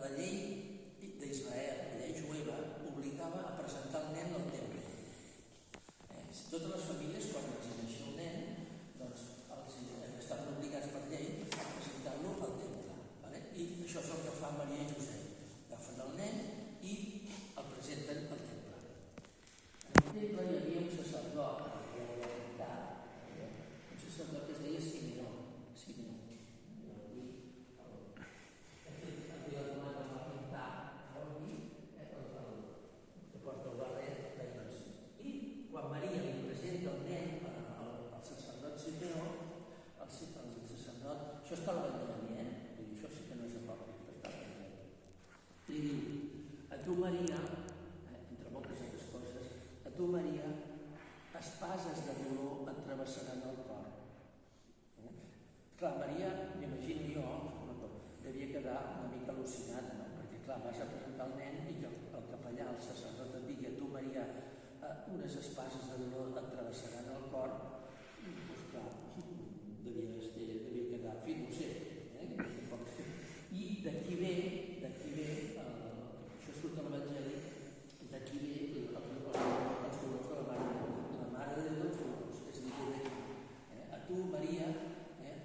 la llei d'Israel, la llei jueva, obligava a presentar el nen al temple. Totes les famílies, quan els naixia un nen, doncs estaven obligats per llei a presentar-lo al temple. I això és el que fa Maria i Josep. Agafen el nen i el presenten al temple. En el temple hi havia un sacerdot, un sacerdot que es deia Simeó. Quan Maria li presenta el nen al sacerdot Simeó, el sacerdot, això està a l'Evangeli, això sí que no és apòcrif, està a l'Evangeli. Li diu, a tu Maria, entre moltes altres coses, a tu Maria, espases de dolor et travessaran el cor. Clar, Maria, m'imagino jo, devia quedar una mica al·lucinada, no? Perquè clar, vas a presentar el nen i que el capellà, el sacerdot et digui a tu Maria, unes espases de dolor et travessaran el cor, doncs clar, devia quedar, en fi, no sé, I d'aquí ve, això surt a l'Evangeli, d'aquí ve els dolors de la Mare de Déu dels dolors, és a dir, d'aquí. A tu, Maria,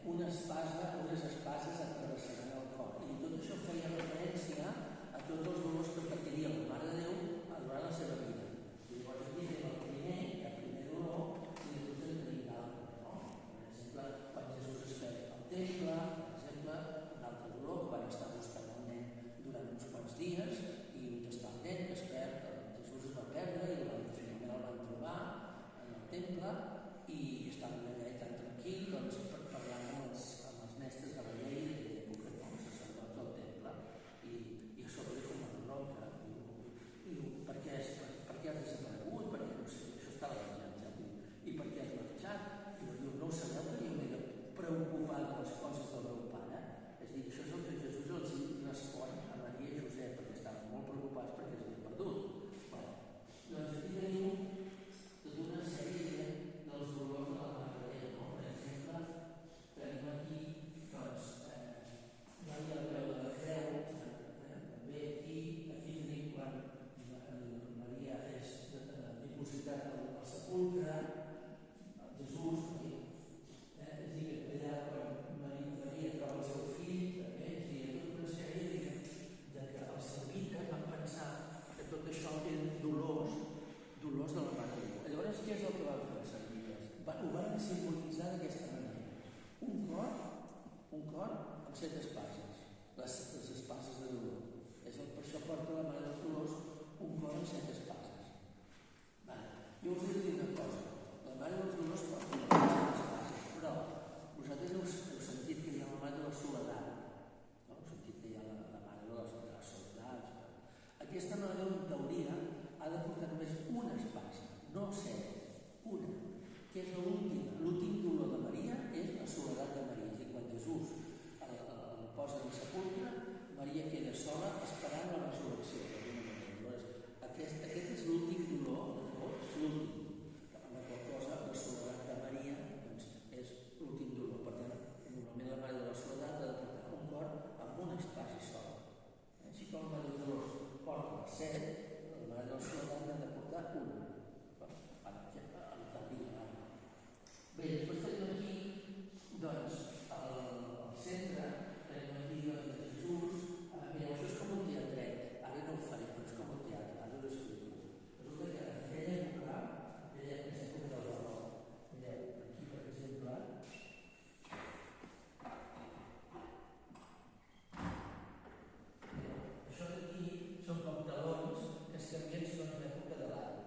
unes espases et travessaran el cor. I tot això feia referència a tots els dolors que patiria la Mare de Déu durant la seva vida. I llavors aquí ve el primer dolor i després el tenim d'altre. Per exemple, quan Jesús es feia al temple, per exemple, un altre dolor, quan està buscant el nen durant uns quants dies i on està el nen que es perd, Jesús es va perdre i finalment el van trobar en el temple i estaven allà tan tranquil, doncs, parlant amb els mestres de la llei de l'època, els sacerdots del temple, i a sobre com una roca. Diu, per què has desaparegut? Perquè no sé, això està a l'Evangeli. I per què has marxat? Diu, no ho sabeu que jo m'he de preocupar de les coses del meu pare? És a dir, això és el que Jesús els respon a Maria i Josep, perquè estaven molt preocupats perquè s'havien perdut. Doncs aquí tenim tota una sèrie dels dolors de la Mare de Déu. Per exemple, tenim aquí, doncs, Maria al peu de la creu, també aquí tenim quan Maria és dipositat al sepulcre, Jesús, és a dir, allà quan Maria troba el seu fill, també, és a dir, tota una sèrie de que els semites van pensar que tot això eren dolors de la Mare de Déu. Llavors, què és el que van fer els semites? Ho van simbolitzar d'aquesta manera. Un cor amb 7 espases, les espases de dolor. Per això porta la Mare dels Dolors un cor amb 7 espases. Jo us he de dir una cosa, la Mare dels Dolors porta una 7 espases, però vosaltres heu sentit que hi ha la Mare de la Soledat, no? Heu sentit que hi ha la Mare de les Soledats. Aquesta Mare de Déu, en teoria, ha de portar només una espasa, no 7, una, que és l'últim dolor de Maria, és la soledat de Maria. És a dir, quan Jesús el posa en el sepulcre, Maria queda sola esperant la resurrecció. Aquest és l'últim dolor de tots, l'últim. Amb la qual cosa, la soledat de Maria doncs, és l'últim dolor. Per tant, normalment la Mare de la Soledat ha de portar un cor amb una espasa sola. Si com la Mare de Dolors porta 7, la Mare de la Soledat ha de portar una. Bé, després tenim aquí, doncs, al centre, tenim aquí, doncs, Jesús. Mireu, això és com un teatret. Ara no ho faré, però és com un teatre. Ara us explico. Resulta que en aquella època del barroc, mireu, aquí, per exemple, això d'aquí són com talons que es canvien segons l'època de l'any.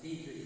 dits de